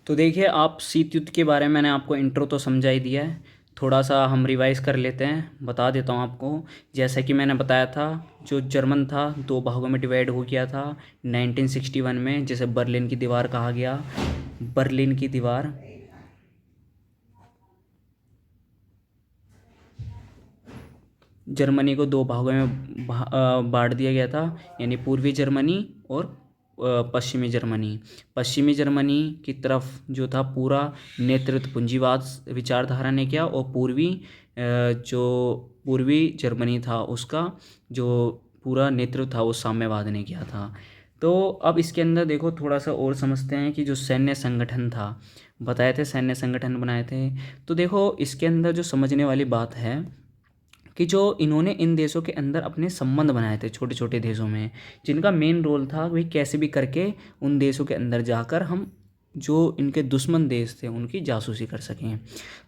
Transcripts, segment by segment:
तो देखिए, आप शीत युद्ध के बारे में मैंने आपको इंट्रो तो समझा ही दिया है। थोड़ा सा हम रिवाइज कर लेते हैं, बता देता हूँ आपको। जैसे कि मैंने बताया था, जो जर्मन था दो भागों में डिवाइड हो गया था 1961 में, जिसे बर्लिन की दीवार कहा गया। बर्लिन की दीवार, जर्मनी को दो भागों में बांट दिया गया था, यानी पूर्वी जर्मनी और पश्चिमी जर्मनी। पश्चिमी जर्मनी की तरफ जो था पूरा नेतृत्व पूंजीवाद विचारधारा ने किया, और जो पूर्वी जर्मनी था उसका जो पूरा नेतृत्व था वो साम्यवाद ने किया था। तो अब इसके अंदर देखो, थोड़ा सा और समझते हैं कि जो सैन्य संगठन था, बताए थे सैन्य संगठन बनाए थे। तो देखो, इसके अंदर जो समझने वाली बात है कि जो इन्होंने इन देशों के अंदर अपने संबंध बनाए थे छोटे छोटे देशों में, जिनका मेन रोल था भाई कैसे भी करके उन देशों के अंदर जाकर हम जो इनके दुश्मन देश थे उनकी जासूसी कर सकें।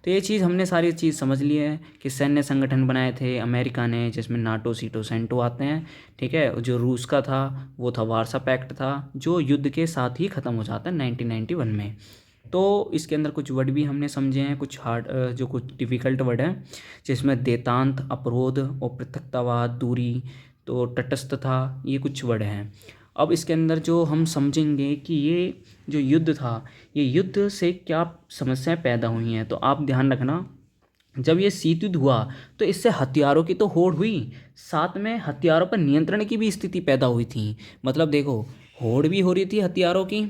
तो ये चीज़ हमने सारी चीज़ समझ ली है कि सैन्य संगठन बनाए थे अमेरिका ने, जिसमें नाटो सीटो सेंटो आते हैं। ठीक है, जो रूस का था वो था वार्सा पैक्ट था, जो युद्ध के साथ ही ख़त्म हो जाता है 1991 में। तो इसके अंदर कुछ वर्ड भी हमने समझे हैं, कुछ हार्ड जो कुछ डिफ़िकल्ट वर्ड हैं, जिसमें देतांत, अपरोध और पृथकतावाद, दूरी, तो तटस्थ था, ये कुछ वर्ड हैं। अब इसके अंदर जो हम समझेंगे कि ये जो युद्ध था, ये युद्ध से क्या समस्याएं पैदा हुई हैं, तो आप ध्यान रखना। जब ये शीत युद्ध हुआ तो इससे हथियारों की तो होड़ हुई, साथ में हथियारों पर नियंत्रण की भी स्थिति पैदा हुई थी। मतलब देखो, होड़ भी हो रही थी हथियारों की,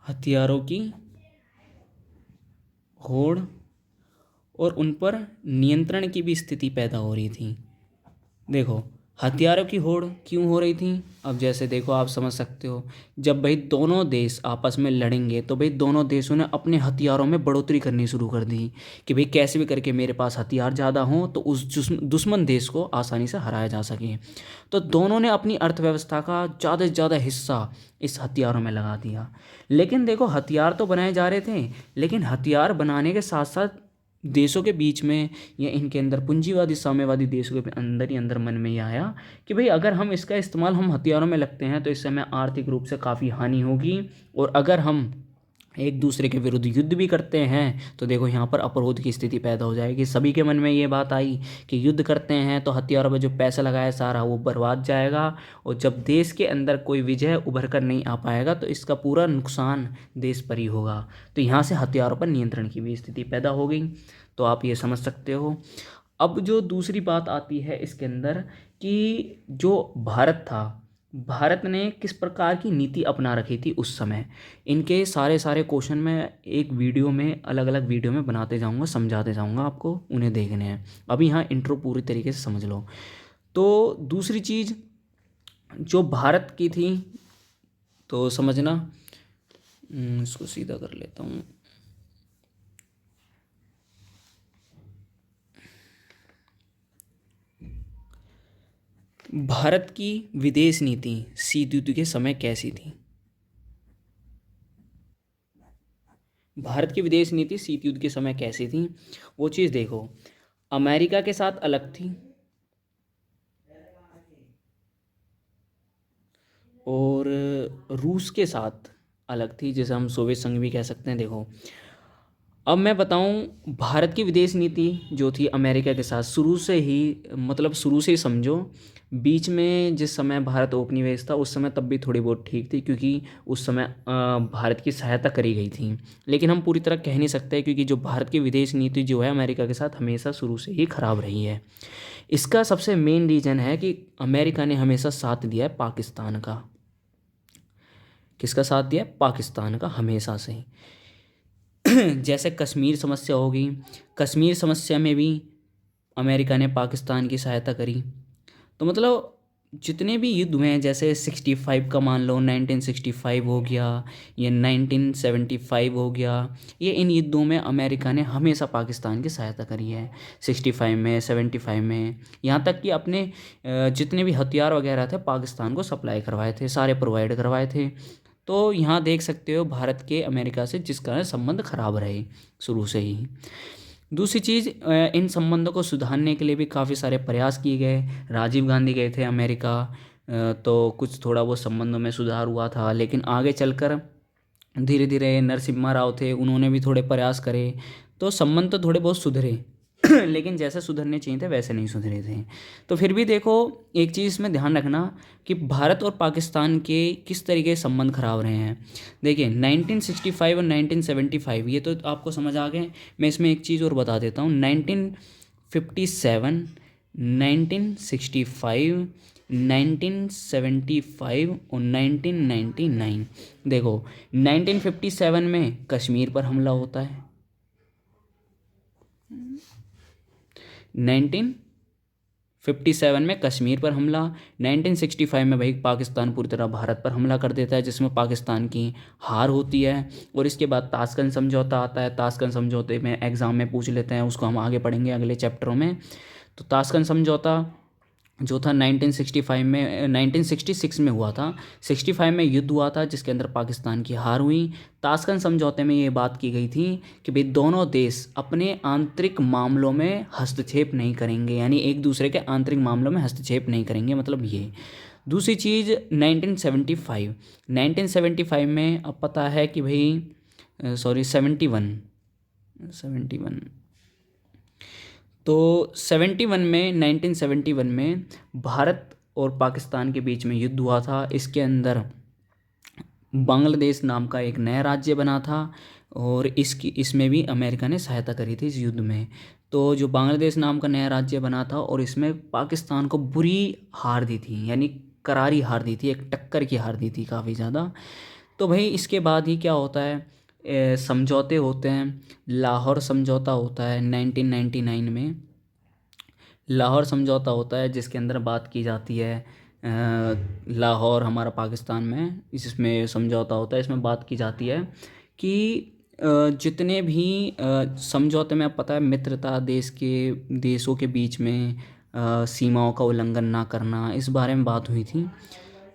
हथियारों की होड़, और उन पर नियंत्रण की भी स्थिति पैदा हो रही थी। देखो, हथियारों की होड़ क्यों हो रही थी? अब जैसे देखो, आप समझ सकते हो, जब भाई दोनों देश आपस में लड़ेंगे तो भाई दोनों देशों ने अपने हथियारों में बढ़ोतरी करनी शुरू कर दी कि भाई कैसे भी करके मेरे पास हथियार ज़्यादा हों तो उस दुश्मन देश को आसानी से हराया जा सके। तो दोनों ने अपनी अर्थव्यवस्था का ज़्यादा से ज़्यादा हिस्सा इस हथियारों में लगा दिया। लेकिन देखो, हथियार तो बनाए जा रहे थे, लेकिन हथियार बनाने के साथ साथ देशों के बीच में या इनके अंदर पूंजीवादी साम्यवादी देशों के अंदर ही अंदर मन में ये आया कि भाई अगर हम इसका इस्तेमाल हम हथियारों में लगते हैं तो इससे हमें आर्थिक रूप से काफ़ी हानि होगी, और अगर हम एक दूसरे के विरुद्ध युद्ध भी करते हैं तो देखो यहाँ पर अपरोध की स्थिति पैदा हो जाएगी। सभी के मन में ये बात आई कि युद्ध करते हैं तो हथियारों में जो पैसा लगाया सारा वो बर्बाद जाएगा, और जब देश के अंदर कोई विजय उभर कर नहीं आ पाएगा तो इसका पूरा नुकसान देश पर ही होगा। तो यहाँ से हथियारों पर नियंत्रण की भी स्थिति पैदा हो गई। तो आप ये समझ सकते हो। अब जो दूसरी बात आती है इसके अंदर, कि जो भारत था, भारत ने किस प्रकार की नीति अपना रखी थी उस समय। इनके सारे सारे क्वेश्चन मैं एक वीडियो में, अलग अलग वीडियो में बनाते जाऊंगा, समझाते जाऊंगा, आपको उन्हें देखने हैं। अभी यहाँ इंट्रो पूरी तरीके से समझ लो। तो दूसरी चीज़ जो भारत की थी, तो समझना, इसको सीधा कर लेता हूँ। भारत की विदेश नीति शीत युद्ध के समय कैसी थी? भारत की विदेश नीति शीत युद्ध के समय कैसी थी, वो चीज़ देखो। अमेरिका के साथ अलग थी, और रूस के साथ अलग थी, जिसे हम सोवियत संघ भी कह सकते हैं। देखो, अब मैं बताऊं, भारत की विदेश नीति जो थी अमेरिका के साथ शुरू से ही, मतलब शुरू से ही समझो, बीच में जिस समय भारत औपनिवेश था उस समय तब भी थोड़ी बहुत ठीक थी, क्योंकि उस समय भारत की सहायता करी गई थी। लेकिन हम पूरी तरह कह नहीं सकते, क्योंकि जो भारत की विदेश नीति जो है अमेरिका के साथ हमेशा शुरू से ही खराब रही है। इसका सबसे मेन रीज़न है कि अमेरिका ने हमेशा साथ दिया है पाकिस्तान का। किसका साथ दिया है? पाकिस्तान का, हमेशा से ही। जैसे कश्मीर समस्या हो गई, कश्मीर समस्या में भी अमेरिका ने पाकिस्तान की सहायता करी। तो मतलब जितने भी युद्ध हुए हैं, जैसे 65 का मान लो, 1965 हो गया, ये 1975 हो गया, ये इन युद्धों में अमेरिका ने हमेशा पाकिस्तान की सहायता करी है। 65 में, 75 में, यहाँ तक कि अपने जितने भी हथियार वगैरह थे पाकिस्तान को सप्लाई करवाए थे, सारे प्रोवाइड करवाए थे। तो यहाँ देख सकते हो भारत के अमेरिका से जिस कारण संबंध खराब रहे शुरू से ही। दूसरी चीज़, इन संबंधों को सुधारने के लिए भी काफ़ी सारे प्रयास किए गए। राजीव गांधी गए थे अमेरिका, तो कुछ थोड़ा बहुत संबंधों में सुधार हुआ था, लेकिन आगे चलकर धीरे धीरे नरसिम्हा राव थे, उन्होंने भी थोड़े प्रयास करे, तो संबंध तो थोड़े बहुत सुधरे लेकिन जैसे सुधरने चाहिए थे वैसे नहीं सुधरे थे। तो फिर भी देखो, एक चीज़ इसमें ध्यान रखना कि भारत और पाकिस्तान के किस तरीके से संबंध खराब रहे हैं। देखिए 1965 और 1975 ये तो आपको समझ आ गए। मैं इसमें एक चीज़ और बता देता हूँ। 1957, 1965, 1975 और 1999। देखो 1957 में कश्मीर पर हमला होता है, 1957 में कश्मीर पर हमला, 1965 में भाई पाकिस्तान पूरी तरह भारत पर हमला कर देता है, जिसमें पाकिस्तान की हार होती है। और इसके बाद ताशकंद समझौता आता है। ताशकंद समझौते में एग्ज़ाम में पूछ लेते हैं, उसको हम आगे पढ़ेंगे अगले चैप्टरों में। तो ताशकंद समझौता जो था 1965 में 1966 में हुआ था। 65 में युद्ध हुआ था जिसके अंदर पाकिस्तान की हार हुई। ताशकंद समझौते में ये बात की गई थी कि भाई दोनों देश अपने आंतरिक मामलों में हस्तक्षेप नहीं करेंगे, यानी एक दूसरे के आंतरिक मामलों में हस्तक्षेप नहीं करेंगे, मतलब ये। दूसरी चीज़ 1975 में अब पता है कि भाई सॉरी 71 तो 1971 में भारत और पाकिस्तान के बीच में युद्ध हुआ था। इसके अंदर बांग्लादेश नाम का एक नया राज्य बना था और इसमें भी अमेरिका ने सहायता करी थी इस युद्ध में। तो जो बांग्लादेश नाम का नया राज्य बना था और इसमें पाकिस्तान को बुरी हार दी थी, यानी करारी हार दी थी, एक टक्कर की हार दी थी काफ़ी ज़्यादा। तो भाई इसके बाद ही क्या होता है, समझौते होते हैं। लाहौर समझौता होता है 1999 में। लाहौर समझौता होता है जिसके अंदर बात की जाती है, लाहौर हमारा पाकिस्तान में इसमें समझौता होता है। इसमें बात की जाती है कि जितने भी समझौते में, अब पता है मित्रता देशों के बीच में सीमाओं का उल्लंघन ना करना, इस बारे में बात हुई थी।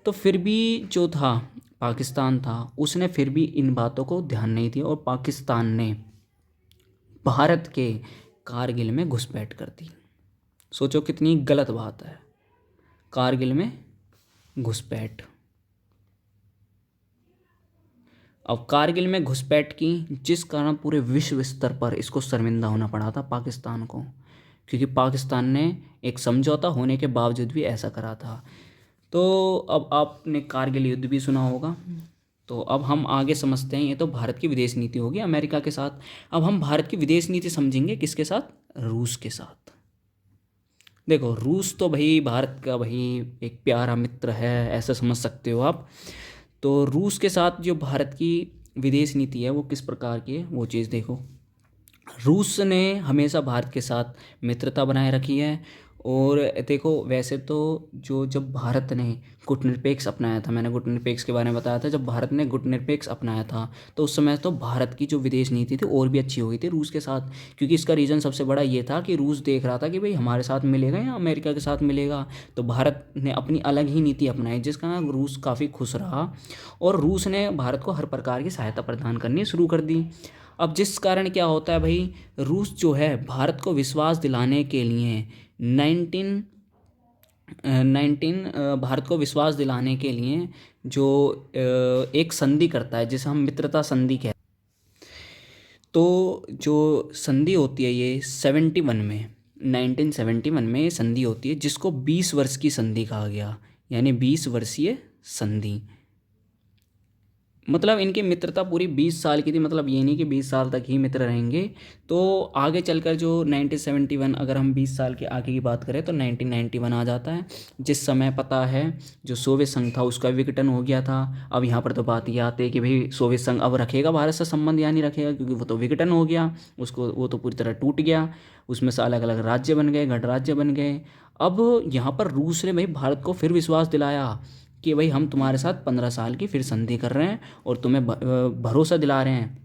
तो फिर भी जो था पाकिस्तान था, उसने फिर भी इन बातों को ध्यान नहीं दिया और पाकिस्तान ने भारत के कारगिल में घुसपैठ कर दी। सोचो कितनी गलत बात है, कारगिल में घुसपैठ। अब कारगिल में घुसपैठ की, जिस कारण पूरे विश्व स्तर पर इसको शर्मिंदा होना पड़ा था पाकिस्तान को, क्योंकि पाकिस्तान ने एक समझौता होने के बावजूद भी ऐसा करा था। तो अब आपने कारगिल युद्ध भी सुना होगा। तो अब हम आगे समझते हैं, ये तो भारत की विदेश नीति होगी अमेरिका के साथ। अब हम भारत की विदेश नीति समझेंगे किसके साथ, रूस के साथ। देखो रूस तो भाई भारत का भाई एक प्यारा मित्र है, ऐसा समझ सकते हो आप। तो रूस के साथ जो भारत की विदेश नीति है वो किस प्रकार की है, वो चीज़ देखो। रूस ने हमेशा भारत के साथ मित्रता बनाए रखी है। और देखो वैसे तो जब भारत ने गुटनिरपेक्ष अपनाया था, मैंने गुटनिरपेक्ष के बारे में बताया था, जब भारत ने गुटनिरपेक्ष अपनाया था तो उस समय तो भारत की जो विदेश नीति थी और भी अच्छी हो गई थी रूस के साथ। क्योंकि इसका रीज़न सबसे बड़ा ये था कि रूस देख रहा था कि भाई हमारे साथ मिलेगा या अमेरिका के साथ मिलेगा, तो भारत ने अपनी अलग ही नीति अपनाई जिसका कारण रूस काफ़ी खुश रहा और रूस ने भारत को हर प्रकार की सहायता प्रदान करनी शुरू कर दी। अब जिस कारण क्या होता है भाई, रूस जो है भारत को विश्वास दिलाने के लिए 19 भारत को विश्वास दिलाने के लिए जो एक संधि करता है जिसे हम मित्रता संधि कहते हैं। तो जो संधि होती है ये 1971 में ये संधि होती है जिसको 20 वर्ष की संधि कहा गया, यानी 20 वर्षीय संधि। मतलब इनकी मित्रता पूरी 20 साल की थी, मतलब ये नहीं कि 20 साल तक ही मित्र रहेंगे। तो आगे चलकर जो 1971, अगर हम 20 साल के आगे की बात करें तो 1991 आ जाता है, जिस समय पता है जो सोवियत संघ था उसका विघटन हो गया था। अब यहाँ पर तो बात ये आती है कि भाई सोवियत संघ अब रखेगा भारत से संबंध या नहीं रखेगा, क्योंकि वो तो विघटन हो गया, वो तो पूरी तरह टूट गया, उसमें से अलग अलग राज्य बन गए, गणराज्य बन गए। अब यहाँ पर रूस ने भाई भारत को फिर विश्वास दिलाया कि भाई हम तुम्हारे साथ 15 साल की फिर संधि कर रहे हैं और तुम्हें भरोसा दिला रहे हैं,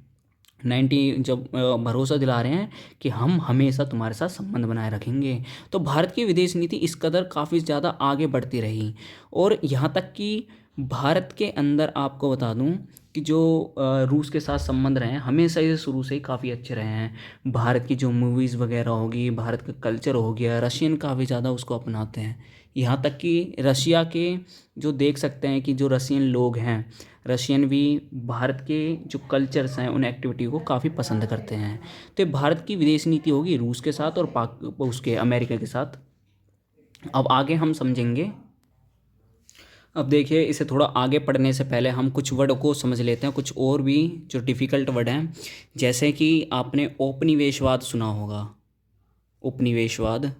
भरोसा दिला रहे हैं कि हम हमेशा तुम्हारे साथ संबंध बनाए रखेंगे। तो भारत की विदेश नीति इस कदर काफ़ी ज़्यादा आगे बढ़ती रही और यहाँ तक कि भारत के अंदर आपको बता दूं कि जो रूस के साथ संबंध रहे हैं हमेशा से शुरू से ही काफ़ी अच्छे रहे हैं। भारत की जो मूवीज़ वगैरह होगी, भारत का कल्चर हो गया, रशियन काफ़ी ज़्यादा उसको अपनाते हैं। यहाँ तक कि रशिया के जो देख सकते हैं कि जो रशियन लोग हैं, रशियन भी भारत के जो कल्चर्स हैं उन एक्टिविटी को काफ़ी पसंद करते हैं। तो ये भारत की विदेश नीति होगी रूस के साथ और पाक उसके अमेरिका के साथ। अब आगे हम समझेंगे। अब देखिए, इसे थोड़ा आगे पढ़ने से पहले हम कुछ वर्ड को समझ लेते हैं, कुछ और भी जो डिफ़िकल्ट वर्ड हैं। जैसे कि आपने औपनिवेशवाद सुना होगा। उपनिवेशवाद,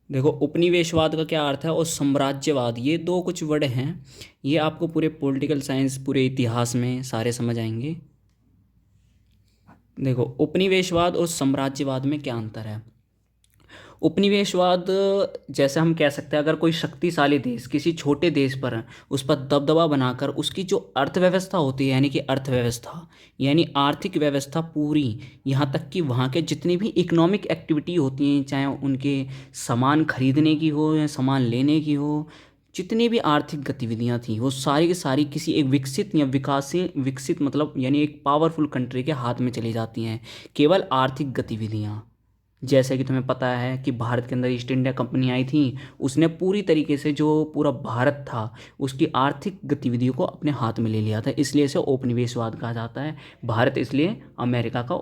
देखो उपनिवेशवाद का क्या अर्थ है, और साम्राज्यवाद, ये दो कुछ वर्ड हैं। ये आपको पूरे पॉलिटिकल साइंस, पूरे इतिहास में सारे समझ आएंगे। देखो उपनिवेशवाद और साम्राज्यवाद में क्या अंतर है। उपनिवेशवाद, जैसे हम कह सकते हैं अगर कोई शक्तिशाली देश किसी छोटे देश पर उस पर दबदबा बनाकर उसकी जो अर्थव्यवस्था होती है, यानी कि अर्थव्यवस्था यानी आर्थिक व्यवस्था पूरी, यहाँ तक कि वहाँ के जितनी भी इकोनॉमिक एक्टिविटी होती हैं, चाहे उनके सामान खरीदने की हो या सामान लेने की हो, जितनी भी आर्थिक गतिविधियाँ थी वो सारी की सारी किसी एक विकसित या विकासशील, विकसित मतलब यानी एक पावरफुल कंट्री के हाथ में चली जाती हैं। केवल आर्थिक गतिविधियाँ, जैसे कि तुम्हें पता है कि भारत के अंदर ईस्ट इंडिया कंपनी आई थी, उसने पूरी तरीके से जो पूरा भारत था उसकी आर्थिक गतिविधियों को अपने हाथ में ले लिया था, इसलिए इसे औपनिवेशवाद कहा जाता है। भारत इसलिए अमेरिका का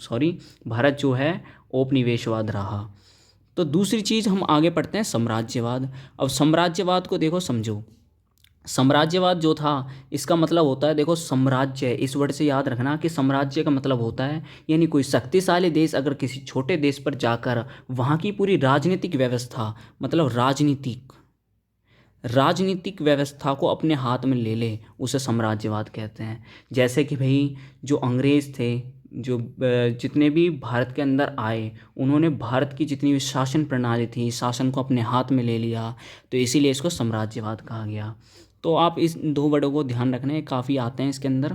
सॉरी भारत जो है औपनिवेशवाद रहा। तो दूसरी चीज़ हम आगे पढ़ते हैं, साम्राज्यवाद। अब साम्राज्यवाद को देखो, समझो। साम्राज्यवाद जो था, इसका मतलब होता है, देखो साम्राज्य, इस वर्ड से याद रखना कि साम्राज्य का मतलब होता है यानी कोई शक्तिशाली देश अगर किसी छोटे देश पर जाकर वहाँ की पूरी राजनीतिक व्यवस्था, मतलब राजनीतिक व्यवस्था को अपने हाथ में ले ले, उसे साम्राज्यवाद कहते हैं। जैसे कि भाई जो अंग्रेज़ थे, जो जितने भी भारत के अंदर आए, उन्होंने भारत की जितनी भी शासन प्रणाली थी, शासन को अपने हाथ में ले लिया, तो इसीलिए इसको साम्राज्यवाद कहा गया। तो आप इस दो वर्डों को ध्यान रखना है, काफ़ी आते हैं इसके अंदर।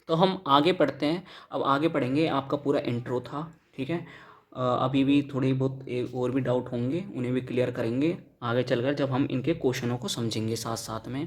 तो हम आगे पढ़ते हैं। अब आगे पढ़ेंगे, आपका पूरा इंट्रो था, ठीक है। अभी भी थोड़ी बहुत एक और भी डाउट होंगे, उन्हें भी क्लियर करेंगे आगे चलकर जब हम इनके क्वेश्चनों को समझेंगे साथ साथ में।